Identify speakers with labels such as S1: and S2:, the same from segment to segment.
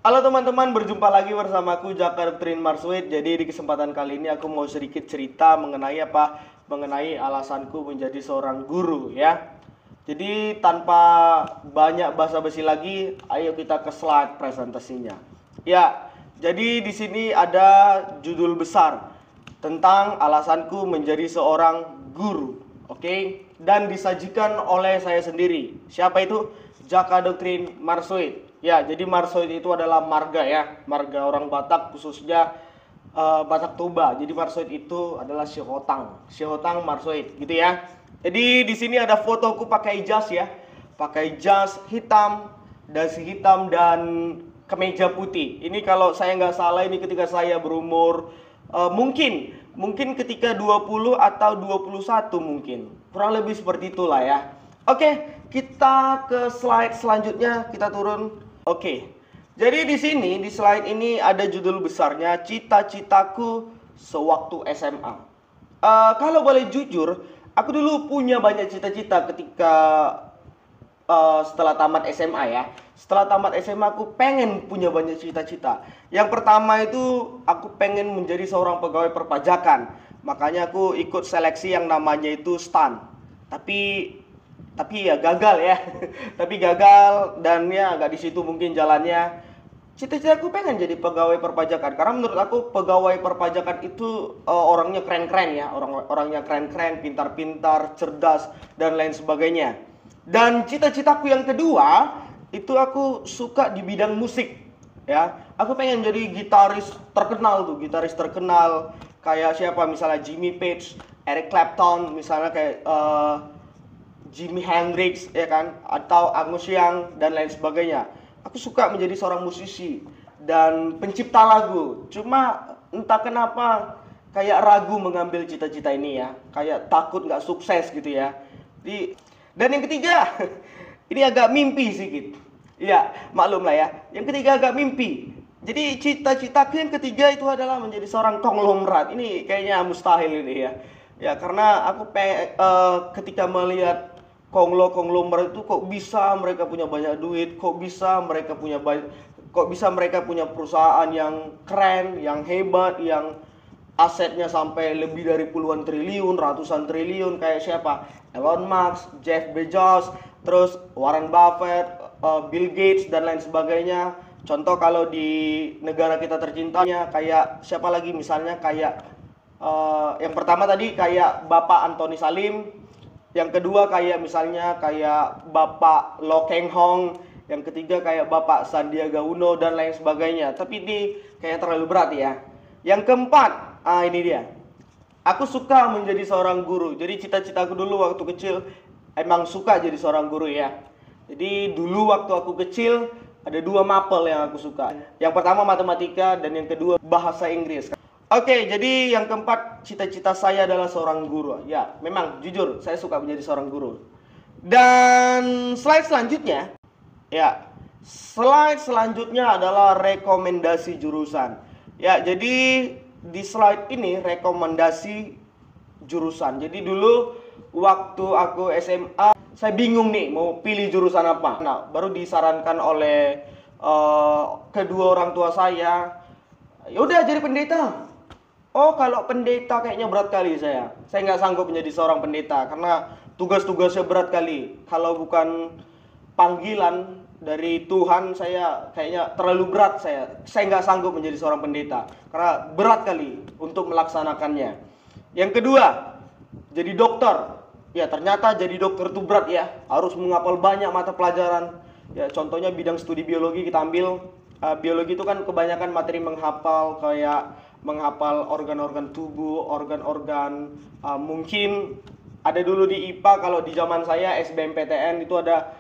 S1: Halo teman-teman, berjumpa lagi bersamaku Jaka Doktrin Marswit. Jadi di kesempatan kali ini aku mau sedikit cerita mengenai apa? Mengenai alasanku menjadi seorang guru ya. Jadi tanpa banyak basa-basi lagi, ayo kita ke slide presentasinya. Ya, jadi di sini ada judul besar tentang alasanku menjadi seorang guru. Oke, dan disajikan oleh saya sendiri. Siapa itu? Jaka Doktrin Marswit. Ya, jadi Marswit itu adalah marga ya, marga orang Batak khususnya Batak Toba. Jadi Marswit itu adalah Syehotang Marswit gitu ya. Jadi di sini ada fotoku pakai jas ya, pakai jas hitam, dasi hitam dan kemeja putih. Ini kalau saya nggak salah ini ketika saya berumur mungkin ketika 20 atau 21 mungkin. Kurang lebih seperti itulah ya. Oke, kita ke slide selanjutnya, kita turun. Oke. Jadi di sini di slide ini ada judul besarnya cita-citaku sewaktu SMA. Kalau boleh jujur, aku dulu punya banyak cita-cita ketika setelah tamat SMA ya. Setelah tamat SMA aku pengen punya banyak cita-cita. Yang pertama itu aku pengen menjadi seorang pegawai perpajakan. Makanya aku ikut seleksi yang namanya itu STAN. Tapi ya gagal ya. Tapi gagal dan ya nggak di situ mungkin jalannya. Cita-cita aku pengen jadi pegawai perpajakan karena menurut aku pegawai perpajakan itu orangnya keren-keren ya, orangnya keren-keren, pintar-pintar, cerdas dan lain sebagainya. Dan cita-citaku yang kedua itu aku suka di bidang musik ya. Aku pengen jadi gitaris terkenal kayak siapa misalnya Jimmy Page, Eric Clapton, misalnya kayak Jimi Hendrix ya kan, atau Angus Young dan lain sebagainya. Aku suka menjadi seorang musisi dan pencipta lagu. Cuma entah kenapa kayak ragu mengambil cita-cita ini ya, kayak takut nggak sukses gitu ya. Dan yang ketiga, ini agak mimpi sedikit. Ya, maklum lah ya. Yang ketiga agak mimpi. Jadi cita-citaku yang ketiga itu adalah menjadi seorang konglomerat. Ini kayaknya mustahil ini ya. Ya karena ketika melihat konglomerat itu kok bisa mereka punya banyak duit, kok bisa mereka punya perusahaan yang keren, yang hebat, yang asetnya sampai lebih dari puluhan triliun, ratusan triliun kayak siapa? Elon Musk, Jeff Bezos, terus Warren Buffett, Bill Gates dan lain sebagainya. Contoh kalau di negara kita tercintanya kayak siapa lagi misalnya kayak yang pertama tadi kayak Bapak Anthony Salim, yang kedua kayak misalnya kayak Bapak Lo Keng Hong, yang ketiga kayak Bapak Sandiaga Uno dan lain sebagainya. Tapi ini kayak terlalu berat ya. Yang keempat, ini dia. Aku suka menjadi seorang guru. Jadi cita-citaku dulu waktu kecil emang suka jadi seorang guru ya. Jadi dulu waktu aku kecil ada dua mapel yang aku suka. Yang pertama matematika dan yang kedua bahasa Inggris. Oke, jadi yang keempat cita-cita saya adalah seorang guru. Ya, memang jujur saya suka menjadi seorang guru. Dan slide selanjutnya, ya, slide selanjutnya adalah rekomendasi jurusan. Ya, jadi di slide ini rekomendasi jurusan. Jadi dulu waktu aku SMA, saya bingung nih mau pilih jurusan apa. Nah, baru disarankan oleh kedua orang tua saya, ya udah jadi pendeta. Oh kalau pendeta kayaknya berat kali saya nggak sanggup menjadi seorang pendeta karena tugas-tugasnya berat kali. Kalau bukan panggilan dari Tuhan saya kayaknya terlalu berat. Saya nggak sanggup menjadi seorang pendeta karena berat kali untuk melaksanakannya. Yang kedua, jadi dokter. Ya ternyata jadi dokter itu berat ya, harus menghafal banyak mata pelajaran. Ya contohnya bidang studi biologi kita ambil. Biologi itu kan kebanyakan materi menghafal, kayak menghafal organ-organ tubuh, organ-organ mungkin ada dulu di IPA. Kalau di zaman saya SBMPTN itu ada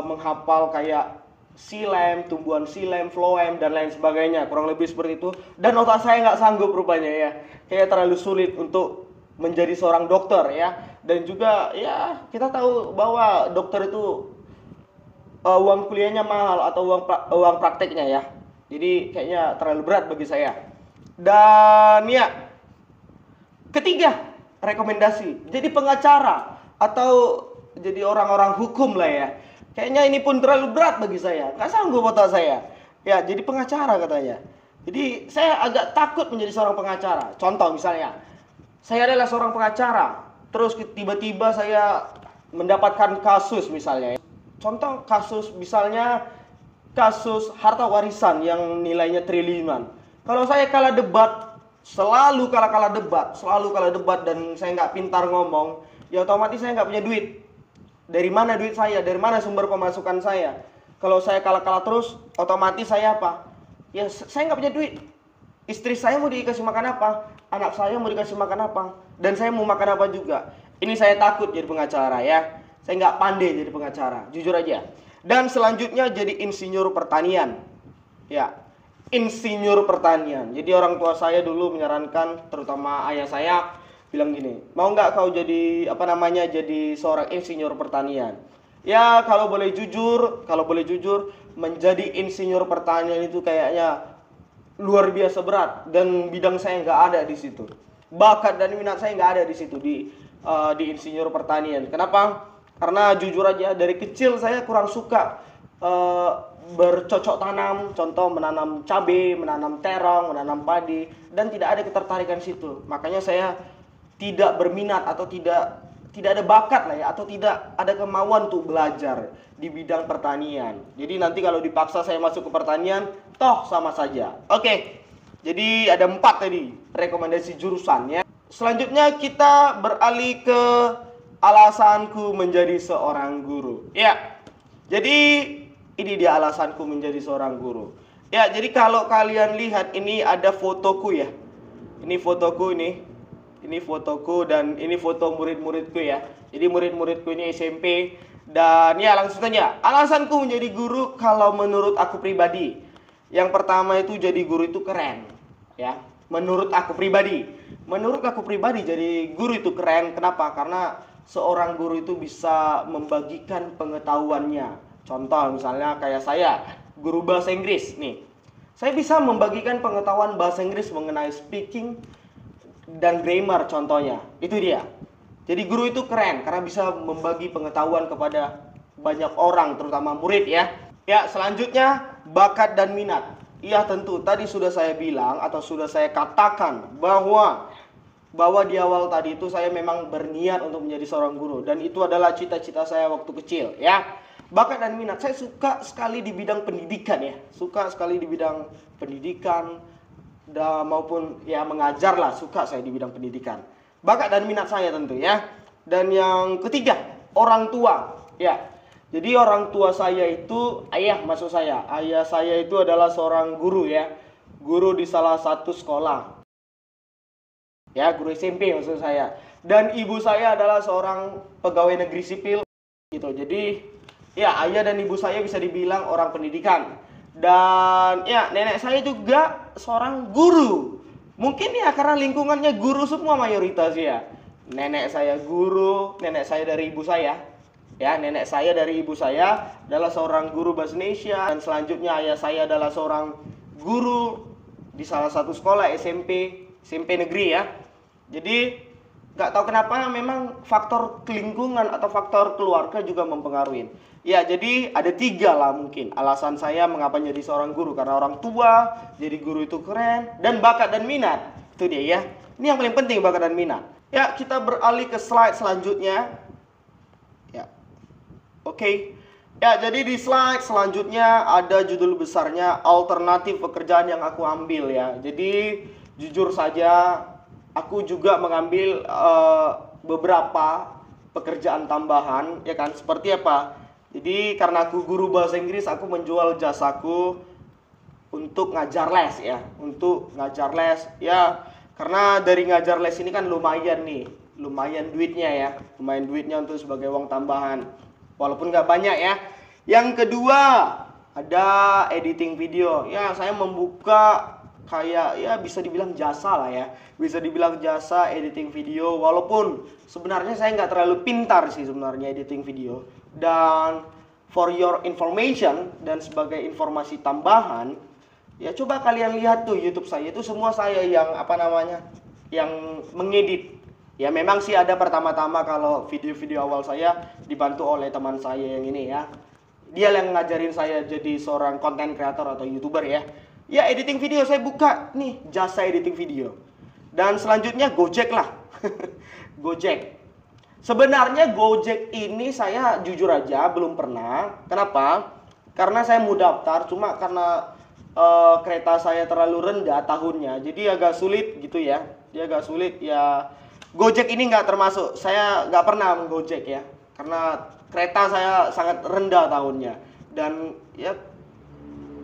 S1: menghafal kayak silem, tumbuhan silem, floem dan lain sebagainya, kurang lebih seperti itu. Dan otak saya nggak sanggup rupanya ya, kayak terlalu sulit untuk menjadi seorang dokter ya. Dan juga ya kita tahu bahwa dokter itu uang kuliahnya mahal atau uang prakteknya ya. Jadi kayaknya terlalu berat bagi saya. Dan ya, ketiga rekomendasi jadi pengacara atau jadi orang-orang hukum lah ya. Kayaknya ini pun terlalu berat bagi saya, nggak sanggup otak saya. Ya, jadi pengacara katanya. Jadi saya agak takut menjadi seorang pengacara. Contoh misalnya, saya adalah seorang pengacara, terus tiba-tiba saya mendapatkan kasus misalnya. Contoh kasus misalnya kasus harta warisan yang nilainya triliunan. Kalau saya kalah debat, selalu kalah debat dan saya nggak pintar ngomong, ya otomatis saya nggak punya duit. Dari mana duit saya? Dari mana sumber pemasukan saya? Kalau saya kalah-kalah terus, otomatis saya apa? Ya saya nggak punya duit. Istri saya mau dikasih makan apa? Anak saya mau dikasih makan apa? Dan saya mau makan apa juga? Ini saya takut jadi pengacara ya. Saya nggak pandai jadi pengacara, jujur aja. Dan selanjutnya jadi insinyur pertanian. Ya, insinyur pertanian. Jadi orang tua saya dulu menyarankan, terutama ayah saya, bilang gini, mau nggak kau jadi jadi seorang insinyur pertanian? Ya kalau boleh jujur, menjadi insinyur pertanian itu kayaknya luar biasa berat dan bidang saya nggak ada di situ. Bakat dan minat saya nggak ada di situ di insinyur pertanian. Kenapa? Karena jujur aja dari kecil saya kurang suka bercocok tanam, contoh menanam cabai, menanam terong, menanam padi, dan tidak ada ketertarikan situ. Makanya saya tidak berminat atau tidak ada bakat lah ya, atau tidak ada kemauan untuk belajar di bidang pertanian. Jadi nanti kalau dipaksa saya masuk ke pertanian, toh sama saja. Oke, jadi ada 4 tadi rekomendasi jurusan ya. Selanjutnya kita beralih ke alasanku menjadi seorang guru. Ya, jadi ini dia alasanku menjadi seorang guru. Ya, jadi kalau kalian lihat ini ada fotoku ya. Ini fotoku ini. Ini fotoku dan ini foto murid-muridku ya. Jadi murid-muridku ini SMP. Dan ya langsung saja, alasanku menjadi guru kalau menurut aku pribadi. Yang pertama itu jadi guru itu keren ya. Menurut aku pribadi jadi guru itu keren. Kenapa? Karena seorang guru itu bisa membagikan pengetahuannya. Contoh misalnya kayak saya, guru bahasa Inggris nih. Saya bisa membagikan pengetahuan bahasa Inggris mengenai speaking dan grammar contohnya. Itu dia. Jadi guru itu keren karena bisa membagi pengetahuan kepada banyak orang, terutama murid ya. Ya, selanjutnya bakat dan minat. Iya tentu, tadi sudah saya bilang atau sudah saya katakan bahwa di awal tadi itu saya memang berniat untuk menjadi seorang guru dan itu adalah cita-cita saya waktu kecil ya. Bakat dan minat, saya suka sekali di bidang pendidikan ya. Suka sekali di bidang pendidikan maupun ya mengajar lah, suka saya di bidang pendidikan. Bakat dan minat saya tentu ya. Dan yang ketiga, orang tua ya. Jadi orang tua saya itu ayah saya itu adalah seorang guru ya. Guru di salah satu sekolah. Ya, guru SMP maksud saya. Dan ibu saya adalah seorang pegawai negeri sipil gitu. Jadi ya ayah dan ibu saya bisa dibilang orang pendidikan. Dan ya nenek saya juga seorang guru. Mungkin ya karena lingkungannya guru semua mayoritas ya. Nenek saya guru, nenek saya dari ibu saya. Ya, nenek saya dari ibu saya adalah seorang guru bahasa Indonesia. Dan selanjutnya ayah saya adalah seorang guru di salah satu sekolah SMP negeri ya. Jadi nggak tahu kenapa memang faktor lingkungan atau faktor keluarga juga mempengaruhi. Ya, jadi ada 3 lah mungkin alasan saya mengapa jadi seorang guru. Karena orang tua, jadi guru itu keren, dan bakat dan minat. Itu dia ya. Ini yang paling penting, bakat dan minat. Ya, kita beralih ke slide selanjutnya. Ya, oke. Ya, jadi di slide selanjutnya ada judul besarnya alternatif pekerjaan yang aku ambil ya. Jadi jujur saja aku juga mengambil beberapa pekerjaan tambahan ya kan. Seperti apa? Jadi karena aku guru bahasa Inggris, aku menjual jasaku untuk ngajar les ya. Untuk ngajar les ya. Karena dari ngajar les ini kan lumayan nih. Lumayan duitnya ya. Lumayan duitnya untuk sebagai uang tambahan. Walaupun nggak banyak ya. Yang kedua ada editing video. Ya, saya membuka kayak ya bisa dibilang jasa lah ya. Bisa dibilang jasa editing video. Walaupun sebenarnya saya nggak terlalu pintar sih sebenarnya editing video. Dan for your information dan sebagai informasi tambahan, ya coba kalian lihat tuh YouTube saya, itu semua saya yang yang mengedit. Ya memang sih ada pertama-tama kalau video-video awal saya dibantu oleh teman saya yang ini ya. Dia yang ngajarin saya jadi seorang content creator atau YouTuber ya. Ya, editing video saya buka nih, jasa editing video. Dan selanjutnya Gojek lah. Gojek. Sebenarnya Gojek ini saya jujur aja belum pernah. Kenapa? Karena saya mau daftar, cuma karena kereta saya terlalu rendah tahunnya, jadi agak sulit gitu ya. Dia agak sulit ya. Gojek ini nggak termasuk, saya nggak pernah menggojek ya, karena kereta saya sangat rendah tahunnya dan ya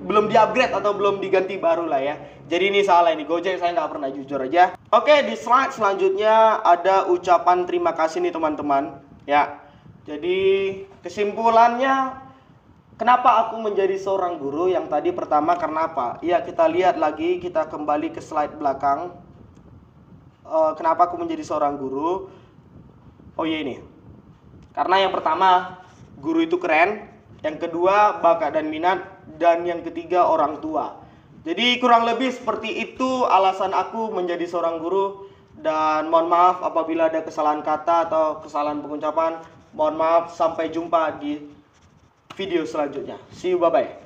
S1: belum di-upgrade atau belum diganti baru lah ya. Jadi ini salah, ini Gojek saya nggak pernah, jujur aja. Oke, di slide selanjutnya ada ucapan terima kasih nih teman-teman ya. Jadi kesimpulannya, kenapa aku menjadi seorang guru? Yang tadi pertama karena apa? Ya, kita lihat lagi, kita kembali ke slide belakang. Kenapa aku menjadi seorang guru? Oh iya, ini. Karena yang pertama, guru itu keren. Yang kedua, bakat dan minat. Dan yang ketiga, orang tua. Jadi kurang lebih seperti itu alasan aku menjadi seorang guru. Dan mohon maaf apabila ada kesalahan kata atau kesalahan pengucapan. Mohon maaf, sampai jumpa di video selanjutnya. See you, bye-bye.